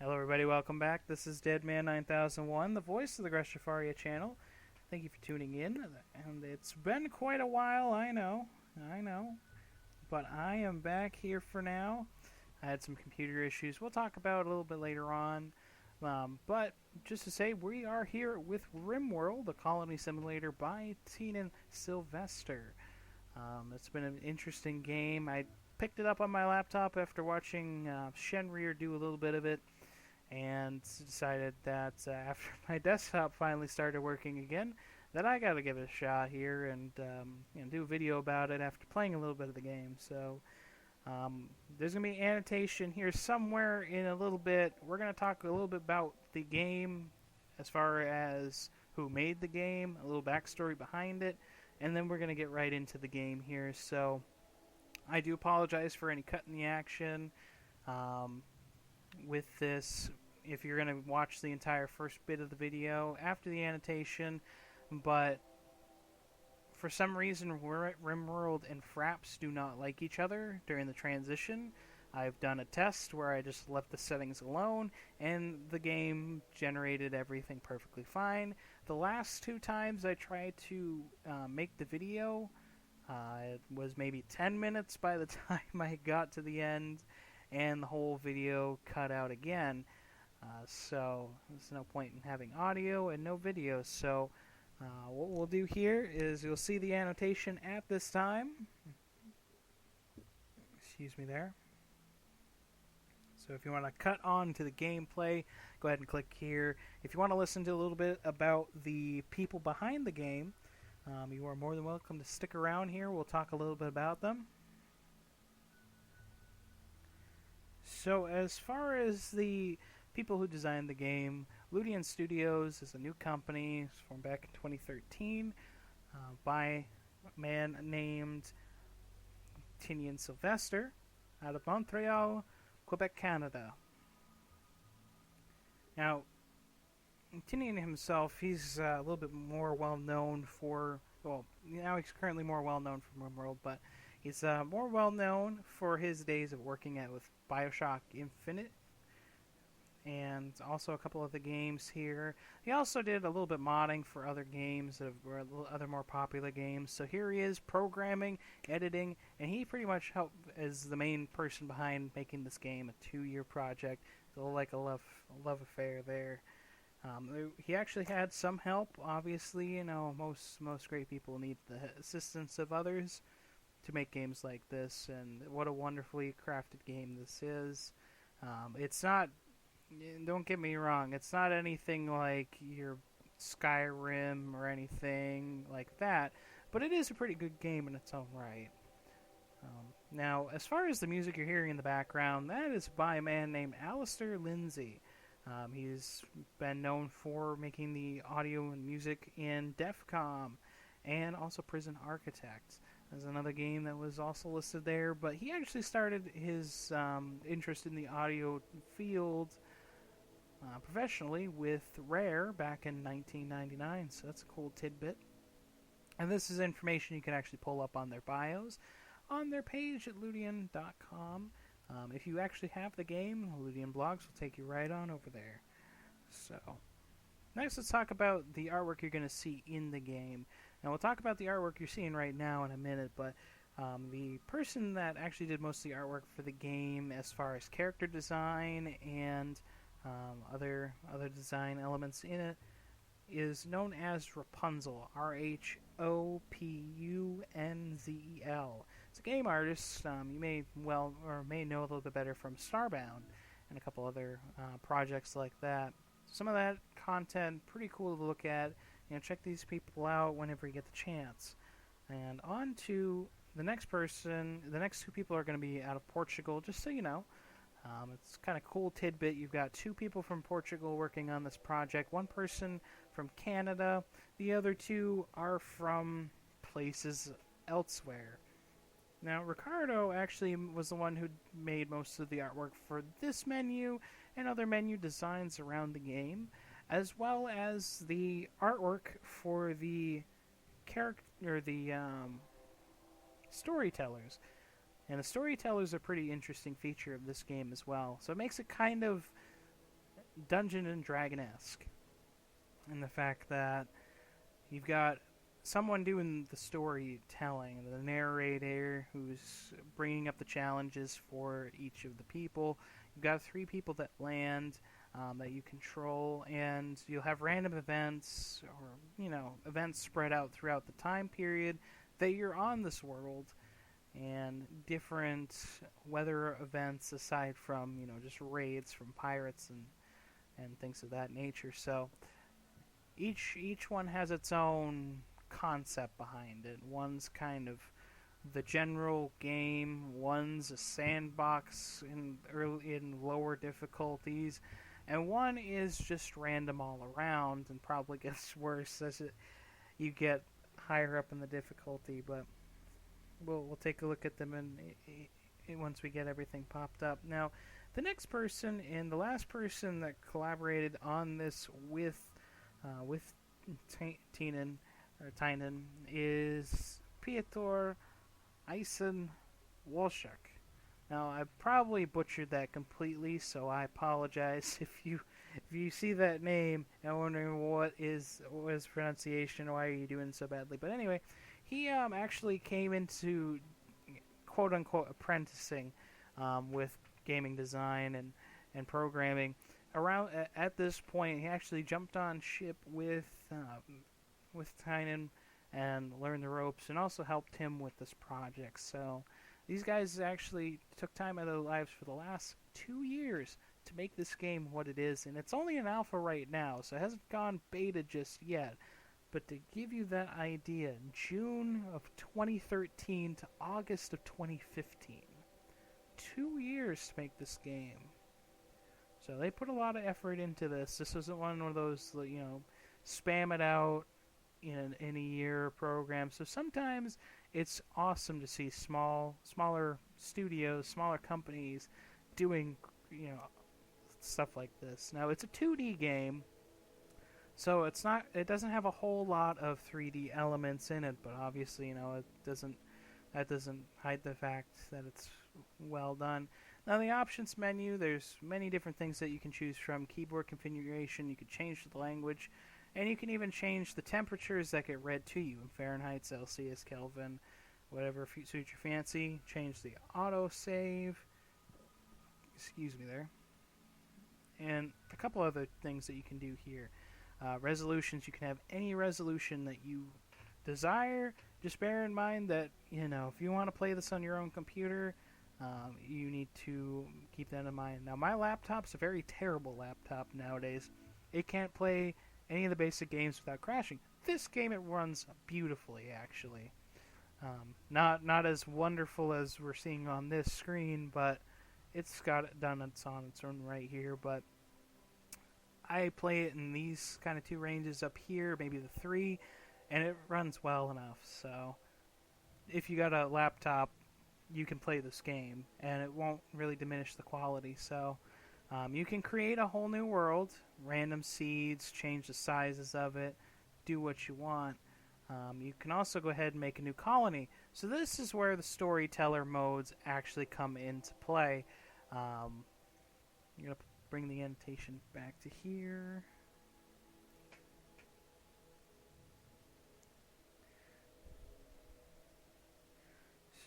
Hello everybody, welcome back. This is Deadman9001, the voice of the GrexofFaria Channel. Thank you for tuning in, and it's been quite a while, I know, but I am back here for now. I had some computer issues we'll talk about a little bit later on, but just to say, we are here with Rimworld, the colony simulator by Tina Sylvester. It's been an interesting game. I picked it up on my laptop after watching Shenrir do a little bit of it, and decided that after my desktop finally started working again, that I gotta give it a shot here and do a video about it after playing a little bit of the game. So there's gonna be an annotation here somewhere in a little bit. We're gonna talk a little bit about the game as far as who made the game, a little backstory behind it, and then we're gonna get right into the game here. So I do apologize for any cut in the action. With this, if you're going to watch the entire first bit of the video after the annotation, but for some reason Rimworld and Fraps do not like each other during the transition. I've done a test where I just left the settings alone and the game generated everything perfectly fine. The last two times I tried to make the video, it was maybe 10 minutes by the time I got to the end, and the whole video cut out again. So there's no point in having audio and no video. So what we'll do here is you'll see the annotation at this time. Excuse me there. So if you want to cut on to the gameplay, go ahead and click here. If you want to listen to a little bit about the people behind the game, you are more than welcome to stick around here. We'll talk a little bit about them. So as far as the people who designed the game, Ludian Studios is a new company. It's formed back in 2013 by a man named Tina Sylvester out of Montreal, Quebec, Canada. Now, Tina himself, he's a little bit more well known for, well, now he's currently more well known from Rimworld, but he's more well known for his days of working with BioShock Infinite, and also a couple of the games here. He also did a little bit modding for other games, other more popular games. So here he is, programming, editing, and he pretty much helped as the main person behind making this game a 2-year project. So like a love affair there. He actually had some help. Obviously, you know, most great people need the assistance of others to make games like this, and what a wonderfully crafted game this is. It's not, don't get me wrong, it's not anything like your Skyrim or anything like that, but it is a pretty good game in its own right. Now, as far as the music you're hearing in the background, that is by a man named Alistair Lindsay. He's been known for making the audio and music in DEFCOM and also Prison Architect. There's another game that was also listed there, but he actually started his interest in the audio field professionally with Rare back in 1999, so that's a cool tidbit. And this is information you can actually pull up on their bios on their page at ludian.com. If you actually have the game, Ludian blogs will take you right on over there. So, next let's talk about the artwork you're going to see in the game. Now we'll talk about the artwork you're seeing right now in a minute, but the person that actually did most of the artwork for the game as far as character design and other design elements in it is known as Rapunzel, Rhopunzel. It's a game artist you may know a little bit better from Starbound and a couple other projects like that. Some of that content pretty cool to look at. You know, check these people out whenever you get the chance. And on to the next person. The next two people are going to be out of Portugal, just so you know. It's kind of cool tidbit. You've got two people from Portugal working on this project. One person from Canada. The other two are from places elsewhere. Now, Ricardo actually was the one who made most of the artwork for this menu and other menu designs around the game, as well as the artwork for the storytellers. And the storytellers are a pretty interesting feature of this game as well. So it makes it kind of Dungeon and Dragon-esque in the fact that you've got someone doing the storytelling, the narrator who's bringing up the challenges for each of the people. You've got 3 people that land that you control, and you'll have random events or events spread out throughout the time period that you're on this world, and different weather events aside from just raids from pirates and things of that nature. So each one has its own concept behind it. One's kind of the general game, one's a sandbox in lower difficulties, and one is just random all around and probably gets worse as you get higher up in the difficulty. But we'll take a look at them once we get everything popped up. Now, the next person and the last person that collaborated on this with Tynan is Piotr Isen Walshuk. Now, I probably butchered that completely, so I apologize if you see that name and wondering what is pronunciation, why are you doing so badly. But anyway, he actually came into quote unquote apprenticing with gaming design and programming. Around at this point, he actually jumped on ship with Tynan and learned the ropes, and also helped him with this project. So these guys actually took time out of their lives for the last 2 years to make this game what it is, and it's only an alpha right now, so it hasn't gone beta just yet. But to give you that idea, June of 2013 to August of 2015, 2 years to make this game. So they put a lot of effort into this. This wasn't one of those, spam it out in a year program. So sometimes it's awesome to see smaller studios, smaller companies doing, stuff like this. Now, it's a 2D game, so it doesn't have a whole lot of 3D elements in it, but obviously, that doesn't hide the fact that it's well done. Now, the options menu, there's many different things that you can choose from. Keyboard configuration, you can change the language, and you can even change the temperatures that get read to you in Fahrenheit, Celsius, Kelvin, whatever suits your fancy. Change the autosave. Excuse me there. And a couple other things that you can do here. Resolutions, you can have any resolution that you desire. Just bear in mind that, if you want to play this on your own computer, you need to keep that in mind. Now, my laptop's a very terrible laptop nowadays. It can't play any of the basic games without crashing. This game, it runs beautifully, actually. Not as wonderful as we're seeing on this screen, but it's got it done. It's on its own right here. But I play it in these kind of 2 ranges up here, maybe the 3, and it runs well enough. So if you got a laptop, you can play this game, and it won't really diminish the quality. So you can create a whole new world, random seeds, change the sizes of it, do what you want. You can also go ahead and make a new colony. So this is where the storyteller modes actually come into play. I'm going to bring the annotation back to here.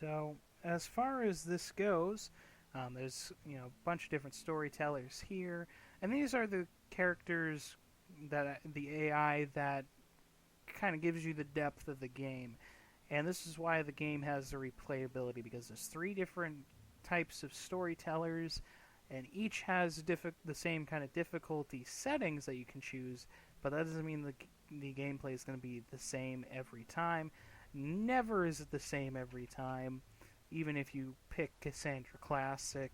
So as far as this goes, there's a bunch of different storytellers here, and these are the characters that the AI that kind of gives you the depth of the game. And this is why the game has the replayability, because there's 3 different types of storytellers, and each has the same kind of difficulty settings that you can choose, but that doesn't mean the gameplay is going to be the same every time. Never is it the same every time, even if you pick Cassandra Classic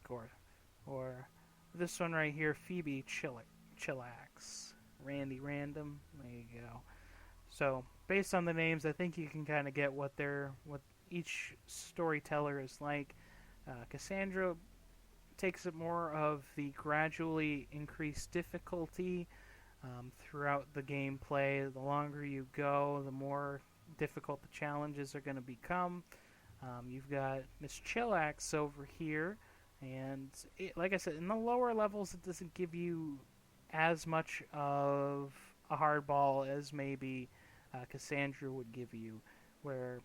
or this one right here, Phoebe Chillax, Randy Random. There you go. So based on the names, I think you can kind of get what each storyteller is like. Cassandra takes it more of the gradually increased difficulty throughout the gameplay. The longer you go, the more difficult the challenges are going to become. You've got Miss Chillax over here, and like I said, in the lower levels, it doesn't give you as much of a hardball as maybe Cassandra would give you, where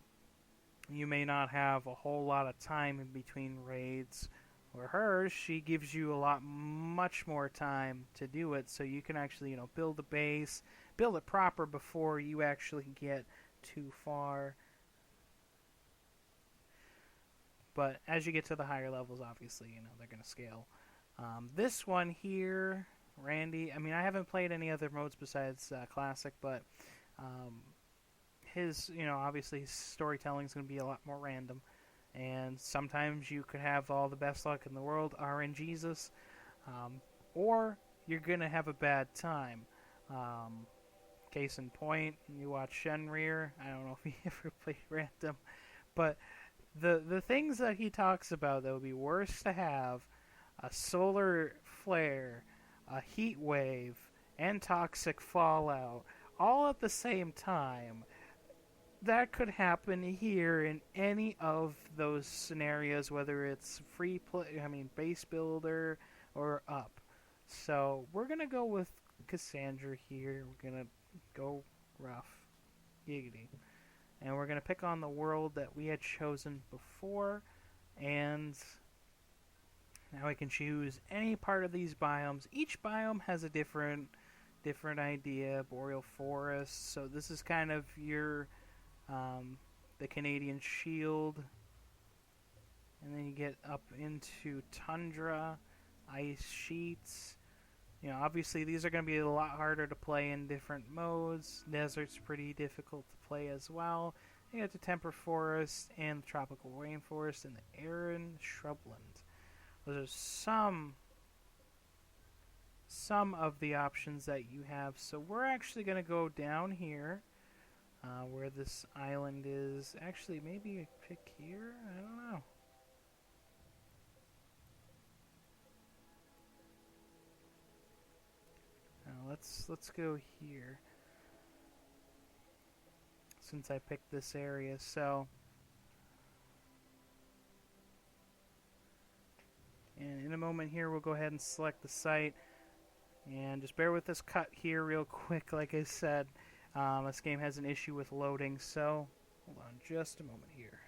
you may not have a whole lot of time in between raids. Or hers, she gives you a lot much more time to do it, so you can actually, build a base, build it proper before you actually get too far. But as you get to the higher levels, obviously, they're going to scale. This one here, Randy, I mean, I haven't played any other modes besides Classic, but his, obviously his storytelling is going to be a lot more random. And sometimes you could have all the best luck in the world, RNGesus, or you're going to have a bad time. Case in point, you watch Shenrir. I don't know if he ever played random, but the things that he talks about that would be worse to have: a solar flare, a heat wave, and toxic fallout, all at the same time. That could happen here in any of those scenarios, whether it's base builder or up. So we're gonna go with Cassandra here. We're gonna go rough, giggity, and we're gonna pick on the world that we had chosen before, and now we can choose any part of these biomes. Each biome has a different idea. Boreal forest. So this is kind of your the Canadian Shield, and then you get up into tundra, ice sheets. Obviously these are going to be a lot harder to play in different modes. Desert's pretty difficult to play as well. You get the temperate forest and the tropical rainforest and the arid shrubland. Those are some of the options that you have. So we're actually going to go down here. Where this island is. Actually, maybe pick here? I don't know. Let's go here. Since I picked this area, so. And in a moment here, we'll go ahead and select the site. And just bear with this cut here real quick, like I said. This game has an issue with loading, so hold on just a moment here.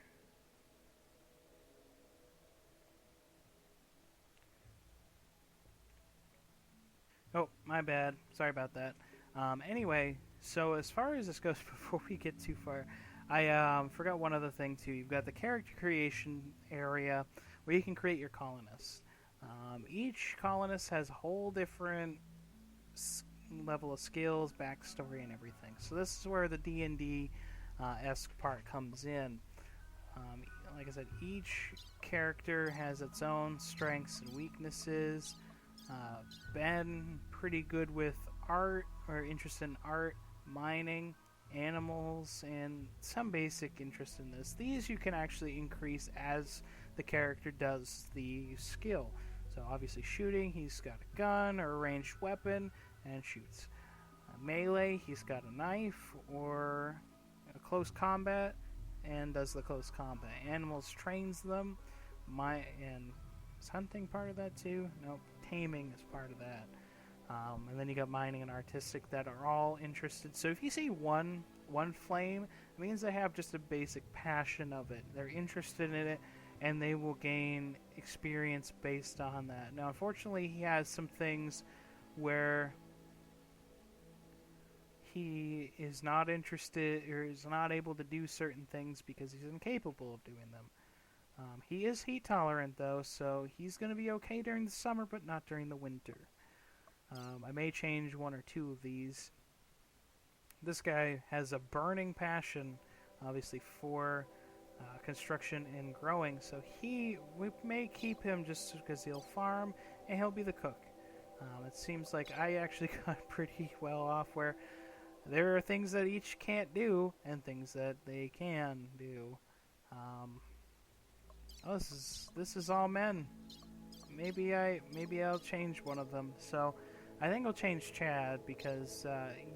Oh, my bad. Sorry about that. Anyway, so as far as this goes, before we get too far, I forgot one other thing too. You've got the character creation area where you can create your colonists. Each colonist has a whole different level of skills, backstory, and everything. So this is where the D&D-esque part comes in. Like I said, each character has its own strengths and weaknesses. Ben, pretty good with art, or interest in art, mining, animals, and some basic interest in this. These you can actually increase as the character does the skill. So obviously shooting, he's got a gun or a ranged weapon, and shoots. Melee, he's got a knife or a close combat and does the close combat. Animals, trains them. Is hunting part of that too? Nope. Taming is part of that. And then you got mining and artistic that are all interested. So if you see one flame, it means they have just a basic passion of it. They're interested in it, and they will gain experience based on that. Now, unfortunately, he has some things where he is not interested or is not able to do certain things because he's incapable of doing them. He is heat tolerant though, so he's going to be okay during the summer, but not during the winter. I may change one or two of these. This guy has a burning passion, obviously, for construction and growing, so we may keep him just because he'll farm and he'll be the cook. It seems like I actually got pretty well off where there are things that each can't do and things that they can do. This is all men. Maybe I'll change one of them. So I think I'll change Chad because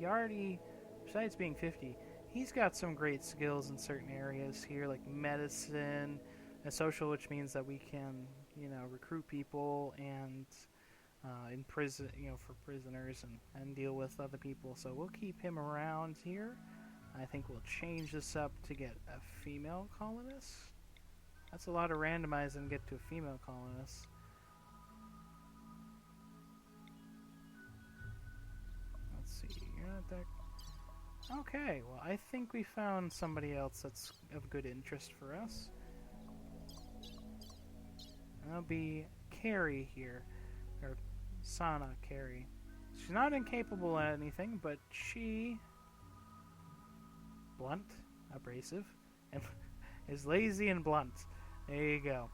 Yardy, besides being 50, he's got some great skills in certain areas here, like medicine and social, which means that we can recruit people and in prison, for prisoners and deal with other people. So we'll keep him around here. I think we'll change this up to get a female colonist. That's a lot of randomizing to get to a female colonist. Let's see, you're not that... Okay, well, I think we found somebody else that's of good interest for us. And that'll be Carrie here. Or Sana Carrie. She's not incapable at anything, but she... blunt, abrasive, and is lazy and blunt. There you go.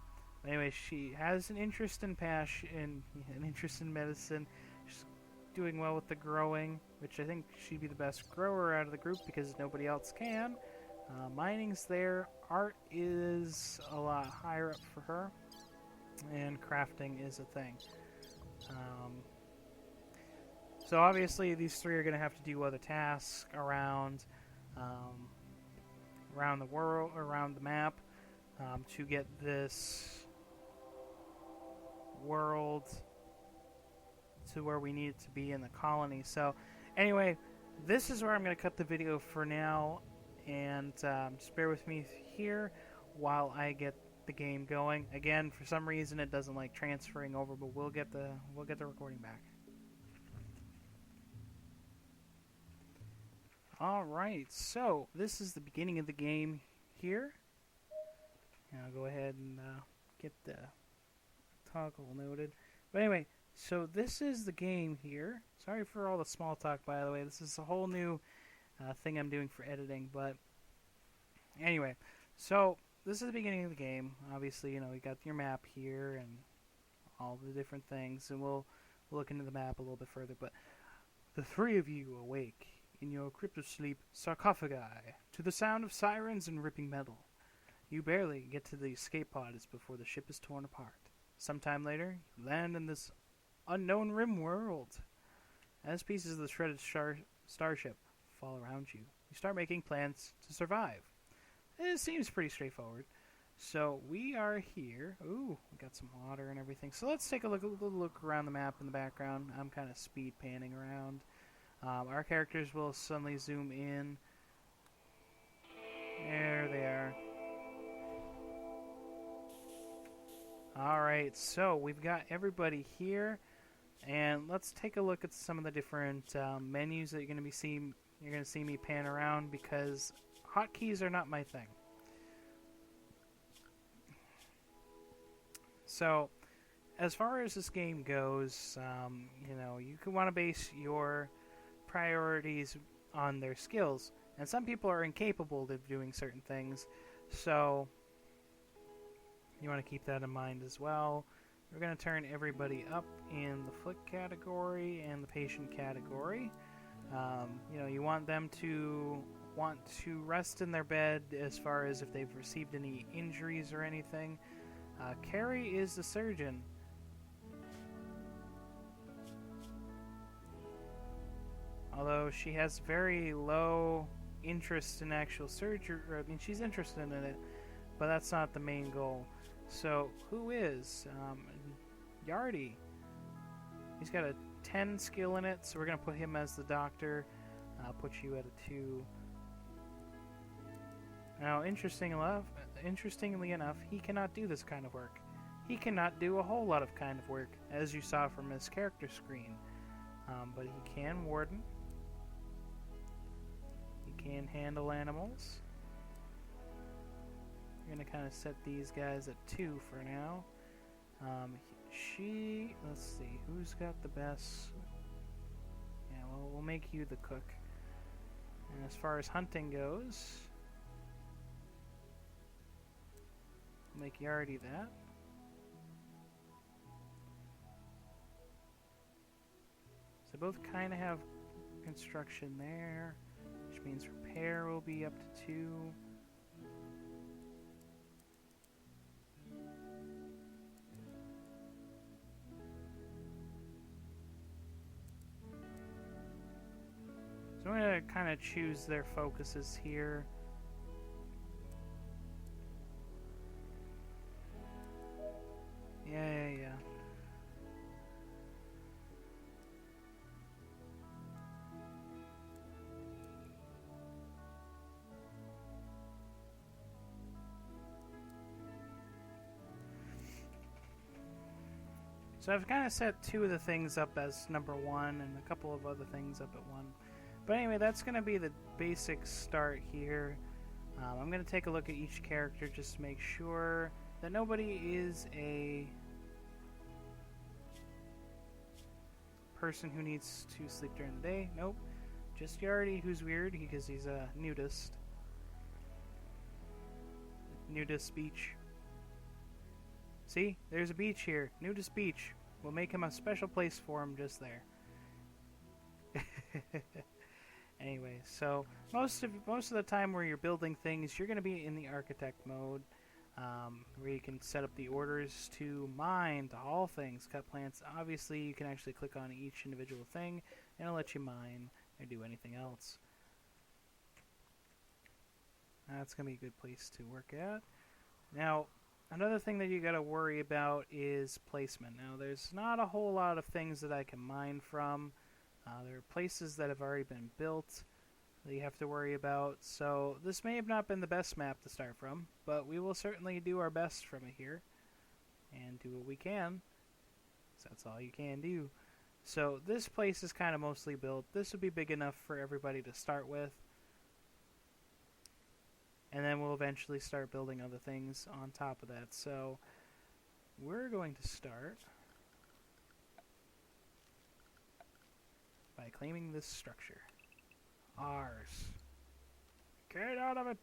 Anyway, she has an interest in passion, an interest in medicine. She's doing well with the growing, which I think she'd be the best grower out of the group because nobody else can. Mining's there. Art is a lot higher up for her, and crafting is a thing. So obviously these three are going to have to do other tasks around the world, around the map, to get this world to where we need it to be in the colony. So anyway, this is where I'm going to cut the video for now, and just bear with me here while I get the game going. Again, for some reason it doesn't like transferring over, but we'll get the recording back. Alright, so this is the beginning of the game here. And I'll go ahead and get the toggle noted. But anyway, so this is the game here. Sorry for all the small talk, by the way. This is a whole new thing I'm doing for editing. But anyway, so this is the beginning of the game. Obviously, you got your map here and all the different things. And we'll look into the map a little bit further. But the three of you awake in your cryptosleep sarcophagi to the sound of sirens and ripping metal. You barely get to the escape pods before the ship is torn apart. Sometime later, you land in this unknown Rimworld. As pieces of the shredded starship fall around you, you start making plans to survive. It seems pretty straightforward. So we are here. Ooh, we got some water and everything. So let's take a look around the map in the background. I'm kind of speed panning around. Our characters will suddenly zoom in. There they are. Alright, so we've got everybody here. And let's take a look at some of the different menus that you're going to see me pan around, because hotkeys are not my thing. So, as far as this game goes, you can want to base your priorities on their skills, and some people are incapable of doing certain things, so you want to keep that in mind as well. We're going to turn everybody up in the flick category and the patient category. You want them to want to rest in their bed as far as if they've received any injuries or anything. Carrie is the surgeon. Although she has very low interest in actual surgery. I mean, she's interested in it, but that's not the main goal. So, who is? Yardi. He's got a 10 skill in it, so we're going to put him as the doctor. I'll put you at a 2. Now, interestingly enough, he cannot do this kind of work. He cannot do a whole lot of kind of work, as you saw from his character screen. But he can warden. He can handle animals. We're going to kind of set these guys at 2 for now. Let's see, who's got the best? Yeah, well, we'll make you the cook. And as far as hunting goes, we'll make Yardi that. So both kind of have construction there, which means repair will be up to 2. So I'm going to kind of choose their focuses here. Yeah. So I've kind of set 2 of the things up as number 1 and a couple of other things up at 1. But anyway, that's going to be the basic start here. I'm going to take a look at each character just to make sure that nobody is a person who needs to sleep during the day. Nope. Just Yardy, who's weird because he's a nudist. Nudist beach. See? There's a beach here. Nudist beach. We'll make him a special place for him just there. Anyway, so most of the time where you're building things, you're going to be in the architect mode, where you can set up the orders to mine, to haul things, cut plants. Obviously, you can actually click on each individual thing, and it'll let you mine or do anything else. That's going to be a good place to work at. Now, another thing that you got to worry about is placement. Now, there's not a whole lot of things that I can mine from. There are places that have already been built that you have to worry about. So this may have not been the best map to start from, but we will certainly do our best from it here and do what we can. So that's all you can do. So this place is kind of mostly built. This would be big enough for everybody to start with. And then we'll eventually start building other things on top of that. So we're going to start by claiming this structure. Ours. Get out of it!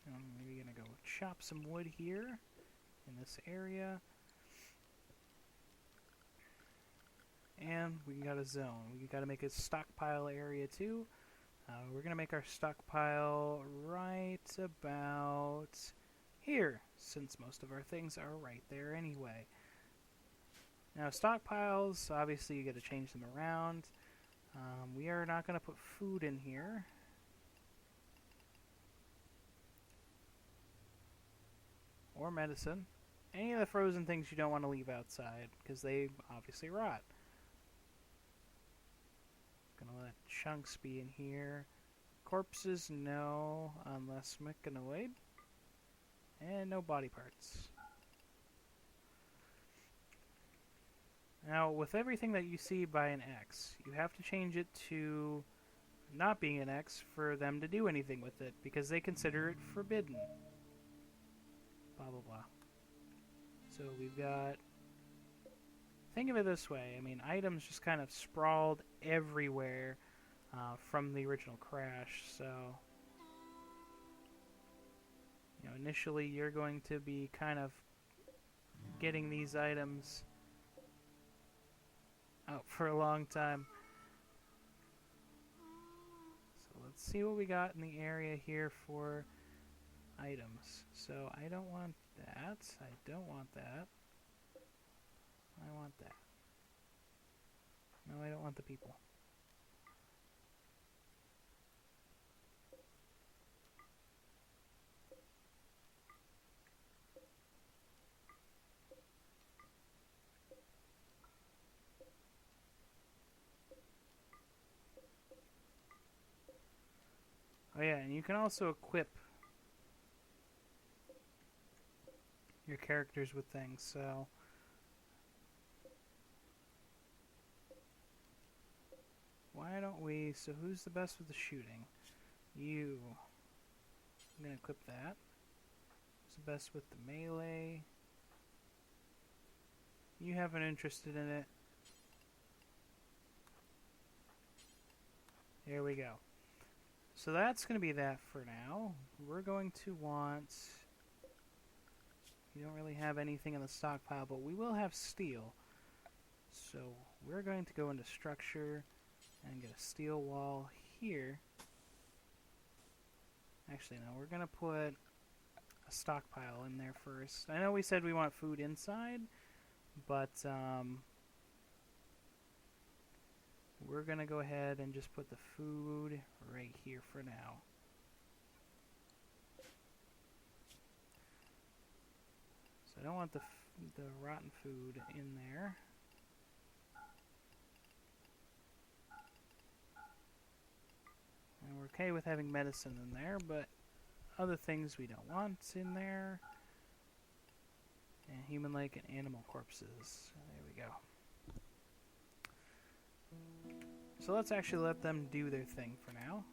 I'm maybe gonna go chop some wood here in this area. And we got a zone. We got to make a stockpile area too. We're gonna make our stockpile right about here, since most of our things are right there anyway. Now stockpiles, obviously you got to change them around. We are not going to put food in here. Or medicine. Any of the frozen things you don't want to leave outside, because they obviously rot. Gonna let chunks be in here. Corpses, no, unless mechanoid. And no body parts. Now, with everything that you see by an X, you have to change it to not being an X for them to do anything with it, because they consider it forbidden. Blah, blah, blah. So we've got... Think of it this way. I mean, items just kind of sprawled everywhere from the original crash, so... You know, initially you're going to be kind of getting these items out for a long time. So let's see what we got in the area here for items. So I don't want that. I don't want that. I want that. No, I don't want the people. Oh yeah, and you can also equip your characters with things, so... Why don't we... So who's the best with the shooting? You. I'm going to equip that. Who's the best with the melee? You haven't interested in it. There we go. So that's going to be that for now. We're going to want... We don't really have anything in the stockpile, but we will have steel. So we're going to go into structure and get a steel wall here. Actually, no, we're going to put a stockpile in there first. I know we said we want food inside, but we're going to go ahead and just put the food right here for now. So I don't want the rotten food in there. And we're okay with having medicine in there, but other things we don't want in there. And human-like and animal corpses. There we go. So let's actually let them do their thing for now.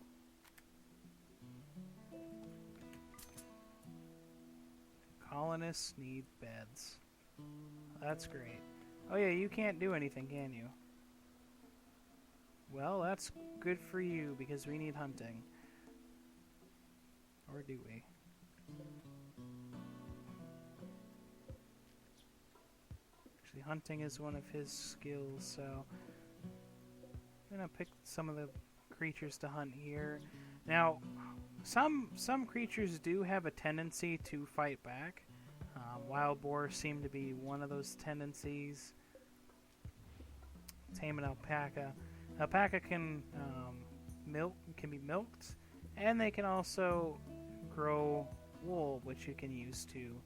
Colonists need beds. That's great. Oh yeah, you can't do anything, can you? Well, that's good for you, because we need hunting. Or do we? Actually, hunting is one of his skills, so I'm gonna pick some of the creatures to hunt here. Now, some creatures do have a tendency to fight back. Wild boar seem to be one of those tendencies. Tame an alpaca. Alpaca can be milked, and they can also grow wool, which you can use to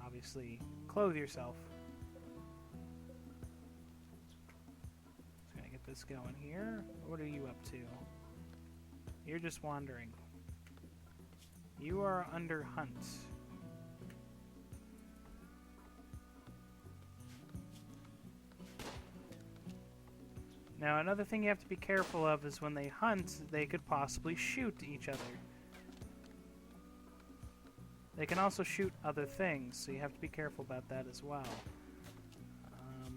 obviously clothe yourself. Just gonna get this going here. What are you up to? You're just wandering. You are under hunt. Now, another thing you have to be careful of is when they hunt, they could possibly shoot each other. They can also shoot other things, so you have to be careful about that as well.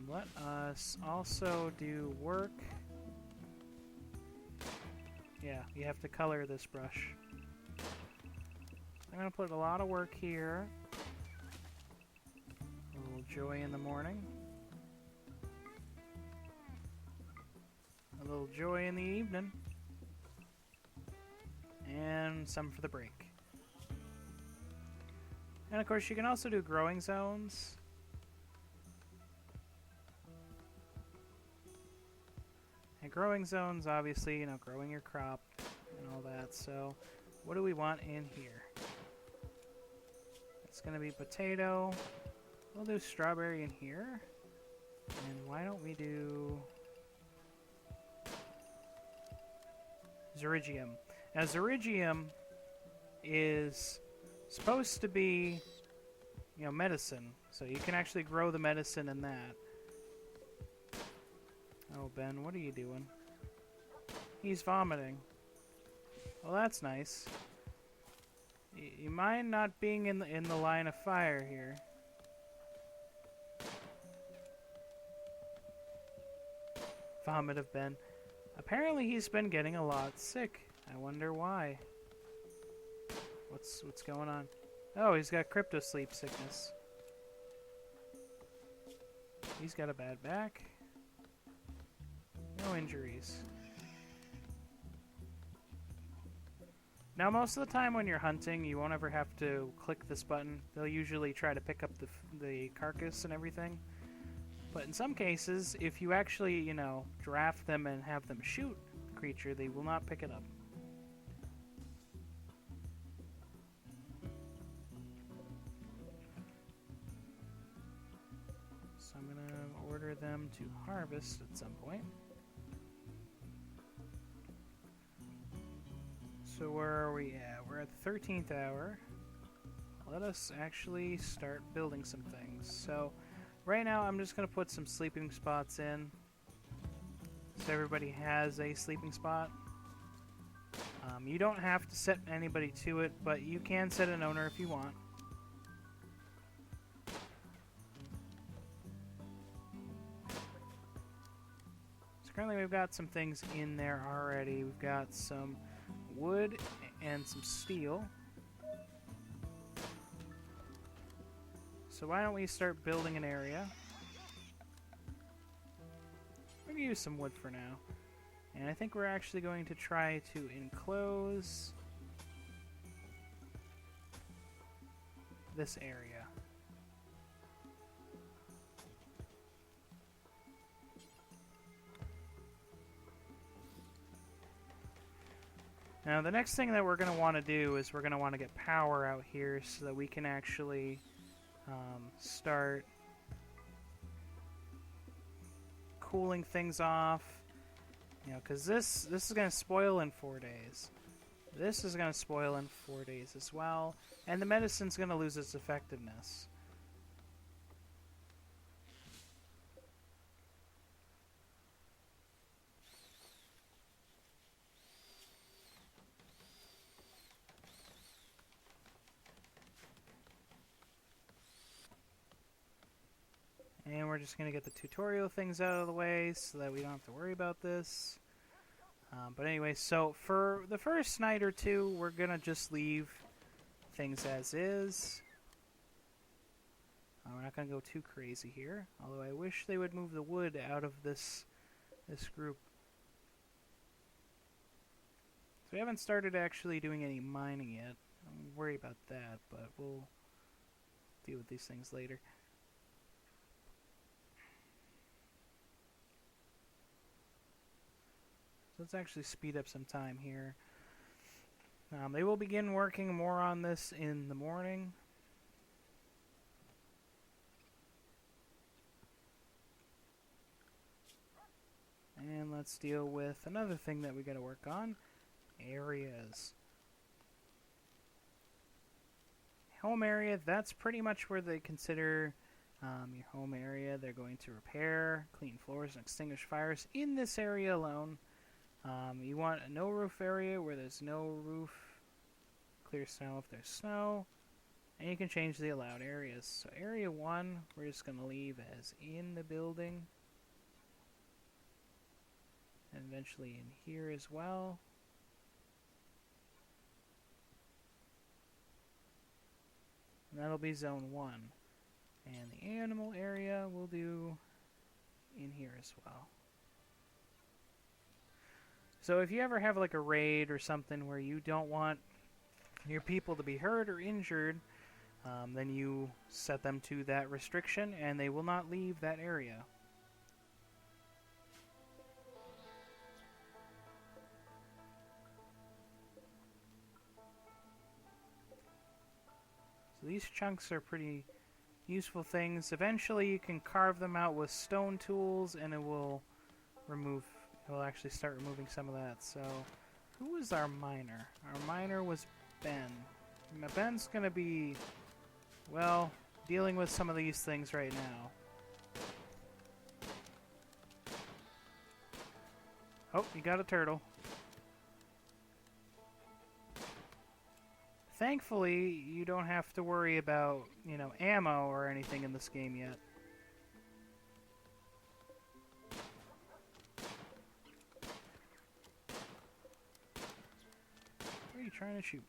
Let us also do work. Yeah, you have to color this brush. I'm going to put a lot of work here. A little joy in the morning. A little joy in the evening. And some for the break. And of course, you can also do growing zones. And growing zones, obviously, you know, growing your crop and all that. So, what do we want in here? It's going to be potato. We'll do strawberry in here. And why don't we do Zerigium? Now, Zerigium is supposed to be, you know, medicine. So you can actually grow the medicine in that. Oh, Ben, what are you doing? He's vomiting. Well, that's nice. You mind not being in the line of fire here? Vomit of Ben. Apparently he's been getting a lot sick. I wonder why. What's going on? Oh, he's got crypto sleep sickness. He's got a bad back. No injuries. Now, most of the time when you're hunting, you won't ever have to click this button. They'll usually try to pick up the carcass and everything. But in some cases, if you actually, you know, draft them and have them shoot the creature, they will not pick it up. So I'm going to order them to harvest at some point. So where are we at? We're at the 13th hour. Let us actually start building some things. So right now I'm just going to put some sleeping spots in. So everybody has a sleeping spot. You don't have to set anybody to it, but you can set an owner if you want. So currently we've got some things in there already. We've got some wood and some steel. So why don't we start building an area? We're going to use some wood for now. And I think we're actually going to try to enclose this area. Now the next thing that we're going to want to do is we're going to want to get power out here so that we can actually start cooling things off. You know, because this is going to spoil in 4 days. This is going to spoil in 4 days as well. And the medicine's going to lose its effectiveness. And we're just going to get the tutorial things out of the way so that we don't have to worry about this. But anyway, so for the first night or two, we're going to just leave things as is. We're not going to go too crazy here. Although I wish they would move the wood out of this group. So we haven't started actually doing any mining yet. I'm worried about that, but we'll deal with these things later. Let's actually speed up some time here. They will begin working more on this in the morning. And let's deal with another thing that we got to work on. Areas. Home area, that's pretty much where they consider your home area. They're going to repair, clean floors, and extinguish fires in this area alone. You want a no roof area where there's no roof, clear snow if there's snow, and you can change the allowed areas. So area 1, we're just going to leave as in the building, and eventually in here as well. And that'll be zone 1. And the animal area we'll do in here as well. So if you ever have like a raid or something where you don't want your people to be hurt or injured, then you set them to that restriction and they will not leave that area. So these chunks are pretty useful things. Eventually you can carve them out with stone tools and it will actually start removing some of that. So, who was our miner? Our miner was Ben. Now, Ben's going to be, well, dealing with some of these things right now. Oh, you got a turtle. Thankfully, you don't have to worry about, ammo or anything in this game yet. What are you trying to shoot?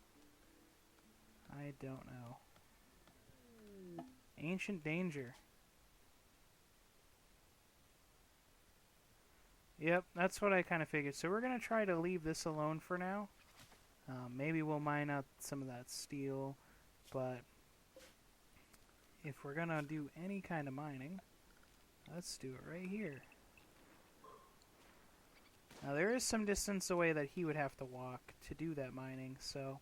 I don't know. Ancient danger. Yep, that's what I kind of figured. So we're going to try to leave this alone for now. Maybe we'll mine out some of that steel, but if we're going to do any kind of mining, let's do it right here. Now there is some distance away that he would have to walk to do that mining, so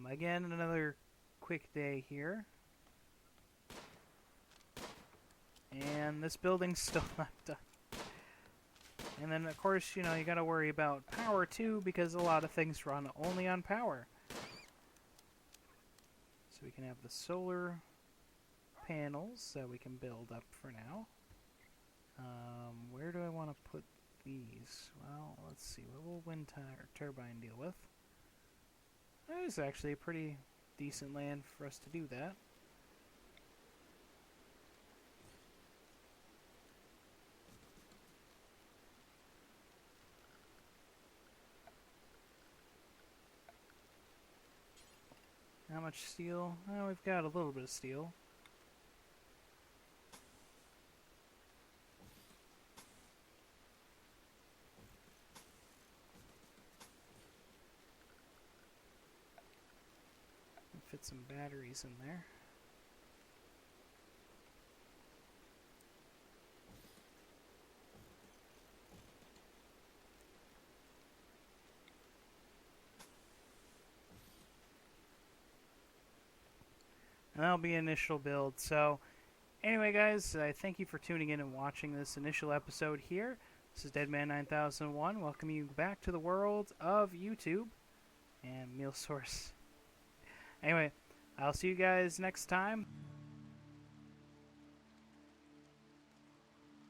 again, another quick day here. And this building's still not done. And then, of course, you gotta worry about power too, because a lot of things run only on power. So we can have the solar panels that we can build up for now. Where do I want to put these? Well, let's see. What will wind turbine deal with? That is actually a pretty decent land for us to do that. How much steel? Oh, we've got a little bit of steel. Fit some batteries in there. And that'll be initial build. So, anyway, guys, I thank you for tuning in and watching this initial episode here. This is Deadman9001, welcoming you back to the world of YouTube. and meal source. Anyway, I'll see you guys next time.